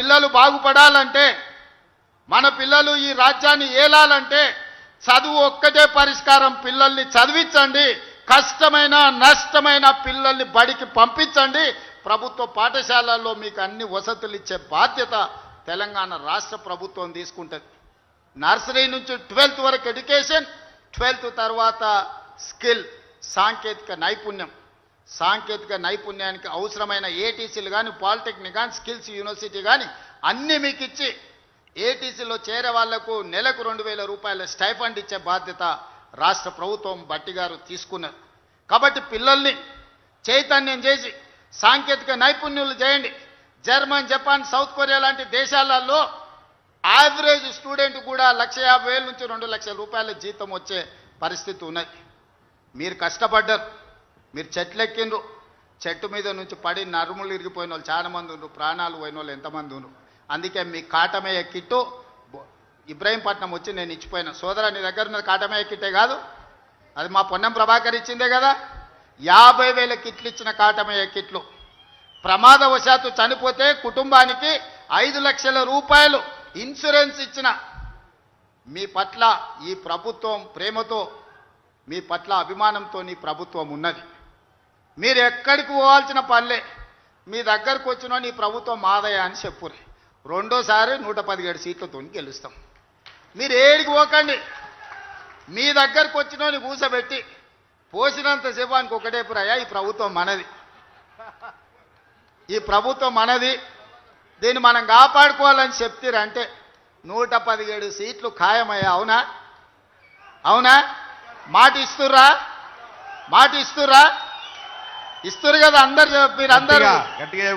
పిల్లలు బాగుపడాలంటే, మన పిల్లలు ఈ రాజ్యాన్ని ఏలాలంటే చదువు ఒక్కటే పరిష్కారం. పిల్లల్ని చదివించండి, కష్టమైన నష్టమైన పిల్లల్ని బడికి పంపించండి. ప్రభుత్వ పాఠశాలల్లో మీకు అన్ని వసతులు ఇచ్చే బాధ్యత తెలంగాణ రాష్ట్ర ప్రభుత్వం తీసుకుంటుంది. నర్సరీ నుంచి 12th వరకు ఎడ్యుకేషన్, 12th తర్వాత స్కిల్, సాంకేతిక నైపుణ్యం. సాంకేతిక నైపుణ్యానికి అవసరమైన ఏటీసీలు కానీ, పాలిటెక్నిక్ కానీ, స్కిల్స్ యూనివర్సిటీ కానీ అన్నీ మీకు ఇచ్చి ఏటీసీలో చేరే వాళ్లకు నెలకు 2000 రూపాయల స్టైఫండ్ ఇచ్చే బాధ్యత రాష్ట్ర ప్రభుత్వం బట్టి గారు తీసుకున్నారు. కాబట్టి పిల్లల్ని చైతన్యం చేసి సాంకేతిక నైపుణ్యులు చేయండి. జర్మన్, జపాన్, సౌత్ కొరియా లాంటి దేశాలలో యావరేజ్ స్టూడెంట్ కూడా 1,50,000 నుంచి 2 లక్షల రూపాయల జీతం వచ్చే పరిస్థితి ఉన్నది. మీరు కష్టపడ్డారు, మీరు చెట్లెక్కిండ్రు, చెట్టు మీద నుంచి పడి నరుములు ఇరిగిపోయిన వాళ్ళు చాలా మంది ఉన్నారు, ప్రాణాలు పోయిన వాళ్ళు ఎంతమంది ఉన్నారు. అందుకే మీ కాటమయ్య కిట్టు ఇబ్రాహీంపట్నం వచ్చి నేను ఇచ్చిపోయినా. సోదరా, నీ దగ్గర ఉన్నది కాటమయ్య కిట్టే కాదు, అది మా పొన్నం ప్రభాకర్ ఇచ్చిందే కదా. 50,000 కిట్లు ఇచ్చిన కాటమయ్య కిట్లు. ప్రమాదవశాత్తు చనిపోతే కుటుంబానికి 5 లక్షల రూపాయలు ఇన్సూరెన్స్ ఇచ్చిన మీ పట్ల ఈ ప్రభుత్వం ప్రేమతో, మీ పట్ల అభిమానంతో నీ ప్రభుత్వం ఉన్నది. మీరు ఎక్కడికి పోవాల్సిన పనిలే, మీ దగ్గరకు వచ్చిన నీ ప్రభుత్వం మాదయ అని చెప్పుర్రి. రెండోసారి 117 సీట్లతో గెలుస్తాం. మీరు ఏడికి పోకండి, మీ దగ్గరకు వచ్చిన కూసబెట్టి పోసినంత సేపానికి ఒకటే పురయ్యా, ఈ ప్రభుత్వం మనది, ఈ ప్రభుత్వం మనది, దీన్ని మనం కాపాడుకోవాలని చెప్తారంటే 117 సీట్లు ఖాయమయ్యా. అవునా? అవునా? మాట ఇస్తుర్రా? మాట ఇస్తుర్రా? ఇస్తురు కదా అందరు. మీరు అందరూ గట్టిగా ఏం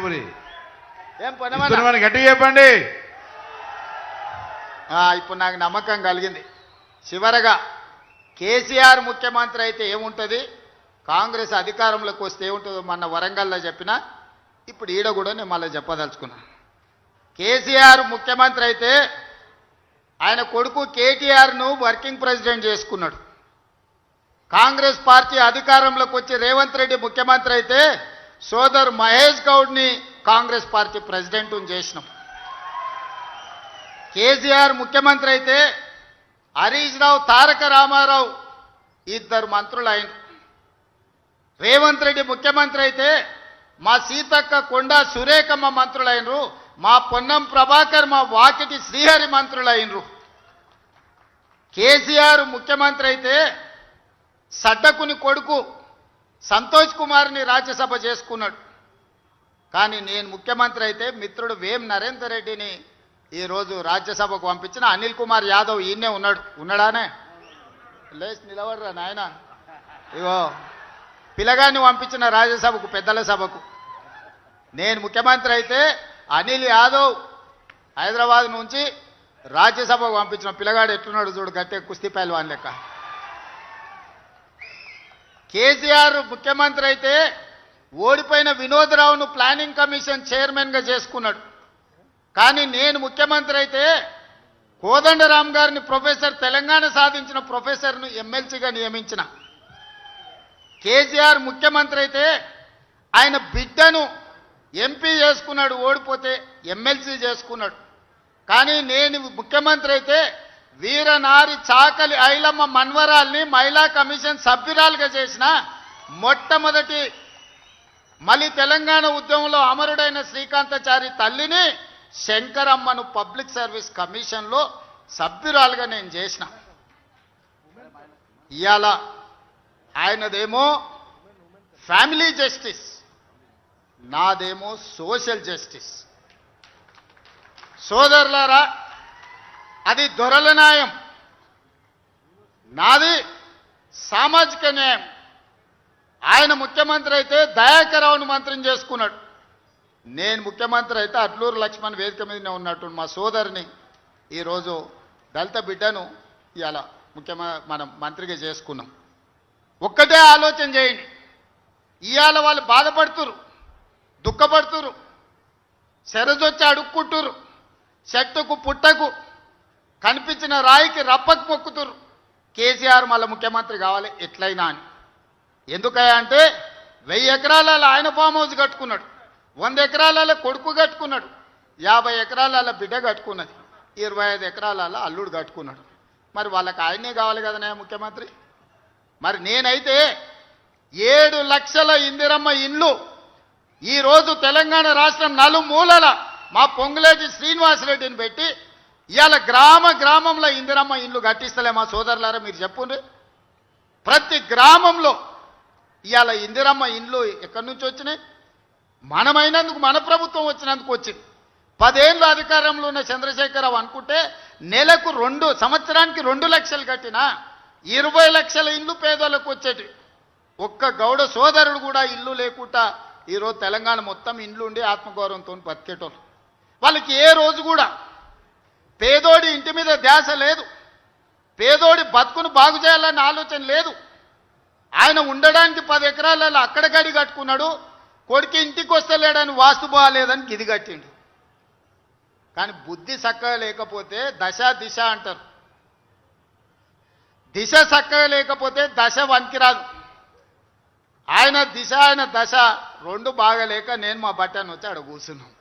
గట్టిగా చెప్పండి. ఇప్పుడు నాకు నమ్మకం కలిగింది. చివరగా కేసీఆర్ ముఖ్యమంత్రి అయితే ఏముంటుంది, కాంగ్రెస్ అధికారంలోకి వస్తే ఏముంటుందో మొన్న వరంగల్లో చెప్పినా, ఇప్పుడు ఈడ కూడా నేను మళ్ళీ చెప్పదలుచుకున్నా. కేసీఆర్ ముఖ్యమంత్రి అయితే ఆయన కొడుకు కేటీఆర్ను వర్కింగ్ ప్రెసిడెంట్ చేసుకున్నాడు. కాంగ్రెస్ పార్టీ అధికారంలోకి వచ్చి రేవంత్ రెడ్డి ముఖ్యమంత్రి అయితే సోదరు మహేష్ గౌడ్ని కాంగ్రెస్ పార్టీ ప్రెసిడెంట్ చేసినాం. కేసీఆర్ ముఖ్యమంత్రి అయితే హరీష్ రావు, తారక రామారావు 2 మంత్రులు అయిన. రేవంత్ రెడ్డి ముఖ్యమంత్రి అయితే మా సీతక్క, కొండా సురేఖమ్మ మంత్రులైనరు, మా పొన్నం ప్రభాకర్, మా వాకిటి శ్రీహరి మంత్రులైనరు. కేసీఆర్ ముఖ్యమంత్రి అయితే సడ్డకుని కొడుకు సంతోష్ కుమార్ని రాజ్యసభ చేసుకున్నాడు. కానీ నేను ముఖ్యమంత్రి అయితే మిత్రుడు వేం నరేందర్ రెడ్డిని ఈరోజు రాజ్యసభకు పంపించిన. అనిల్ కుమార్ యాదవ్ ఈయనే ఉన్నాడు, ఉన్నాడానే? లేచి నిలబడరా నాయన. ఇగో పిల్లగాన్ని పంపించిన రాజ్యసభకు, పెద్దల సభకు. నేను ముఖ్యమంత్రి అయితే అనిల్ యాదవ్ హైదరాబాద్ నుంచి రాజ్యసభకు పంపించిన. పిల్లగాడు ఎట్లున్నాడు చూడు, గట్టే కుస్తీ పైల్వాన్ లెక్క. కేసీఆర్ ముఖ్యమంత్రి అయితే ఓడిపోయిన వినోద్ రావును ప్లానింగ్ కమిషన్ చైర్మన్గా చేసుకున్నాడు. కానీ నేను ముఖ్యమంత్రి అయితే కోదండరామ్ గారిని ప్రొఫెసర్, తెలంగాణ సాధించిన ప్రొఫెసర్ను ఎమ్మెల్సీగా నియమించిన. కేసీఆర్ ముఖ్యమంత్రి అయితే ఆయన బిడ్డను ఎంపీ చేసుకున్నాడు, ఓడిపోతే ఎమ్మెల్సీ చేసుకున్నాడు. కానీ నేను ముఖ్యమంత్రి అయితే వీరనారి చాకలి ఐలమ్మ మన్వరాల్ని మహిళా కమిషన్ సభ్యురాలుగా చేసిన. మొట్టమొదటి మళ్ళీ తెలంగాణ ఉద్యమంలో అమరుడైన శ్రీకాంతాచారి తల్లిని శంకరమ్మను పబ్లిక్ సర్వీస్ కమిషన్లో సభ్యురాలుగా నేను చేసిన. ఇవాళ ఆయనదేమో ఫ్యామిలీ జస్టిస్, నాదేమో సోషల్ జస్టిస్. సోదరులారా, అది దొరల న్యాయం, నాది సామాజిక న్యాయం. ఆయన ముఖ్యమంత్రి అయితే దయాకరావును మంత్రిని చేసుకున్నాడు. నేను ముఖ్యమంత్రి అయితే అడ్లూరు లక్ష్మణ్ వేదిక మీదనే ఉన్నట్టు మా సోదరిని ఈరోజు దళిత బిడ్డను ఇవాళ మనం మంత్రిగా చేసుకున్నాం. ఒక్కటే ఆలోచన చేయండి, ఇవాళ వాళ్ళు బాధపడుతురు, దుఃఖపడుతురు, శరజొచ్చి అడుక్కుంటురు, చెట్టుకు పుట్టకు కనిపించిన రాయికి రప్పకు మొక్కుతురు. కేసీఆర్ మళ్ళీ ముఖ్యమంత్రి కావాలి ఎట్లయినా అని. ఎందుకయ్యా అంటే 1000 ఎకరాలలో ఆయన ఫామ్ హౌస్ కట్టుకున్నాడు, 100 ఎకరాలలో కొడుకు కట్టుకున్నాడు, 50 ఎకరాల బిడ్డ కట్టుకున్నది, 25 ఎకరాల అల్లుడు కట్టుకున్నాడు. మరి వాళ్ళకి ఆయనే కావాలి కదనే ముఖ్యమంత్రి. మరి నేనైతే 7 లక్షల ఇందిరమ్మ ఇండ్లు ఈరోజు తెలంగాణ రాష్ట్రం నలుమూలల మా పొంగులేటి శ్రీనివాసరెడ్డిని పెట్టి ఇవాళ గ్రామంలో ఇందిరమ్మ ఇండ్లు కట్టిస్తలే మా సోదరులారా, మీరు చెప్పుండ్రి. ప్రతి గ్రామంలో ఇవాళ ఇందిరమ్మ ఇండ్లు ఎక్కడి నుంచి వచ్చినాయి? మనమైనందుకు, మన ప్రభుత్వం వచ్చినందుకు వచ్చింది. 10 ఏళ్ళు అధికారంలో ఉన్న చంద్రశేఖరరావు అనుకుంటే సంవత్సరానికి 2 లక్షలు కట్టినా 20 లక్షల ఇండ్లు పేదోళ్ళకు వచ్చేటి. ఒక్క గౌడ సోదరుడు కూడా ఇల్లు లేకుండా ఈరోజు తెలంగాణ మొత్తం ఇండ్లు ఉండి ఆత్మగౌరవంతో బతికేటోళ్ళు. వాళ్ళకి ఏ రోజు కూడా పేదోడి ఇంటి మీద ధ్యాస లేదు, పేదోడి బతుకును బాగు చేయాలన్న ఆలోచన లేదు. ఆయన ఉండడానికి 10 ఎకరాలలో అక్కడ గడి కట్టుకున్నాడు, కొడుకు ఇంటికి వస్తలేడని వాస్తు బాగాలేదని గిది కట్టిండు. కానీ బుద్ధి చక్కగా లేకపోతే దశ దిశ అంటారు. దిశ చక్కగా లేకపోతే దశ వనికిరాదు. ఆయన దిశ ఆయన దశ 2 బాగలేక నేను మా బట్టాన్ని వచ్చి ఆడ కూర్చున్నాం.